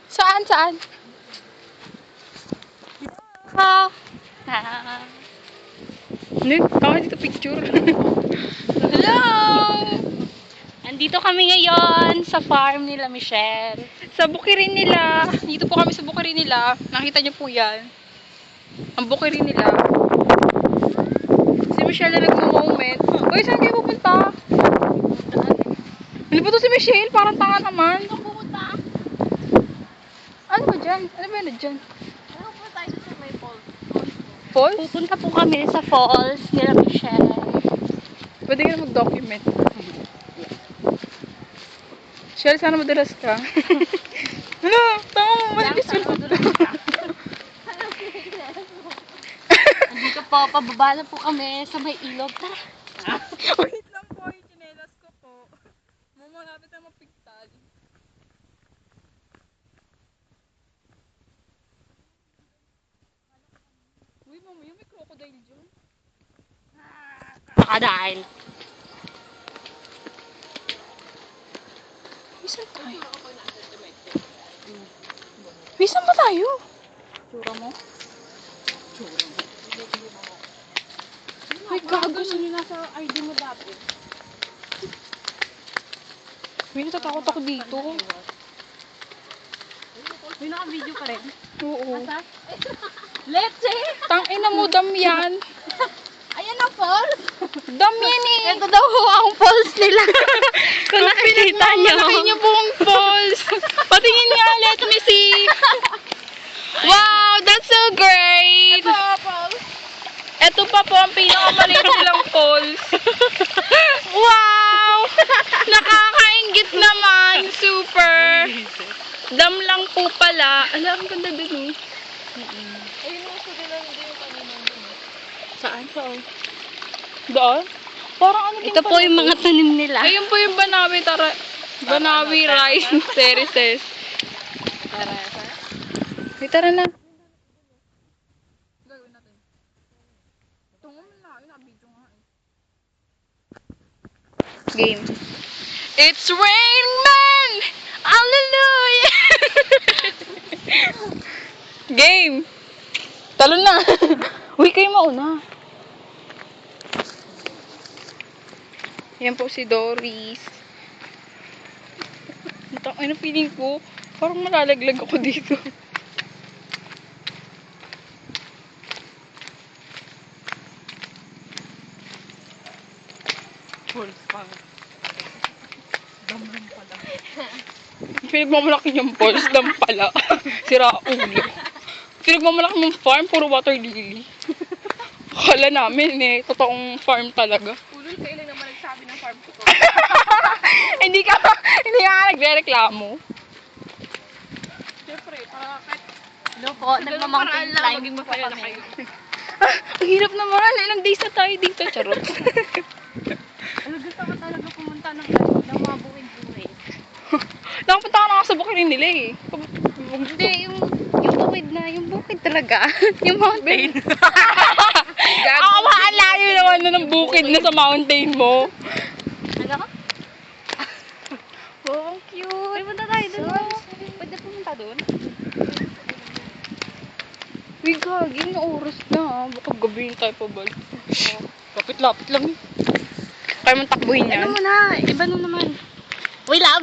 Saan? Saan? Ha? Tama dito picture. Hello! Andito kami ngayon sa farm nila Michelle. Sa bukirin nila. Dito po kami sa bukirin nila. Nakita niyo po yan. Ang bukirin nila. Si Michelle na nagmo-moment. Uy, saan kayo pupunta? Ano ba to si Michelle? Parang tanga naman. Saan pupunta? Ano ba dyan? Ano ba yun dyan? Ano pupunta tayo sa may falls? Falls? Pupunta po kami sa falls nila Michelle. Pwede ka na mag-document. Michelle, sana madalas ka. Ano? Tama mo, maligis mo. Andito po, pababa na po kami sa may ilog. Tara! Wait lang po, yung chinelas ko po. Malapit na mapigtal. Uy, mamaya may crocodile dyan. Crocodile. Saan tayo? Saan ba tayo? Tsura mo? Ay, gago. Saan yung nasa ID mo dati? Uy, natatakot ako dito. May naka-video pa rin. Oo. Asa? Leche! Tangina mo, dam yan. Ayan ang falls! Dam yan eh. Ito daw ho ang falls nila. Kung nakikita nyo. Malaki niyo buong falls. Patingin nga, let me see. Wow, that's so great. Ito ang falls. Ito pa po ang pinakamaliit nilang falls. Wow! Nakakaingit naman. Super. Dam lang po pala. Alam, ang ganda dun eh. Ayun ang sabi lang hindi yung kanina dun. Saan? Saan? Doon? Parang ano din Ito po pala yung to? mga tanim nila. Ayun po yung Banawi rice terraces. Tara. Wait, tara na. Gagawin natin. Tungo mo na. Ayun, naka-video nga eh. Game. It's raining man! Hallelujah! Game! Talo na! Uy, kayo mauna. Yan po si Doris. Ano feeling ko? Parang malalaglag ako dito. Falls pa. Dam lang pala. Pinagmamalaki yung falls, dam pala. Sira ulo. Pinagmamalaki yung farm, puro water lily. Akala namin eh, totoong farm talaga. Ulul, kailan naman nagsabi ng farm ko to? Hindi ka nagre-reklamo. Siyempre, para kahit... Hello po, nagmamountain climbing po kami. Ang hirap naman, ilang days na tayo dito, charot. Ano, gusto ko talaga pumunta ng mga buwid-buwid. Nakapunta ka na nga sa bukirin nila eh. Hindi, yung buwid na, yung bukid talaga. Yung mountain. Ako maalayo naman na ng bukid na sa mountain mo. Ano? Oh, ang cute. Ay, punta tayo doon. Pwede pumunta doon? Uy, gagi, na oras na ah. Baka gabihin tayo pa balik. Lapit-lapit lang. Kaya mong takbuhin yan. Ano mo na, iba na naman. Uy, love!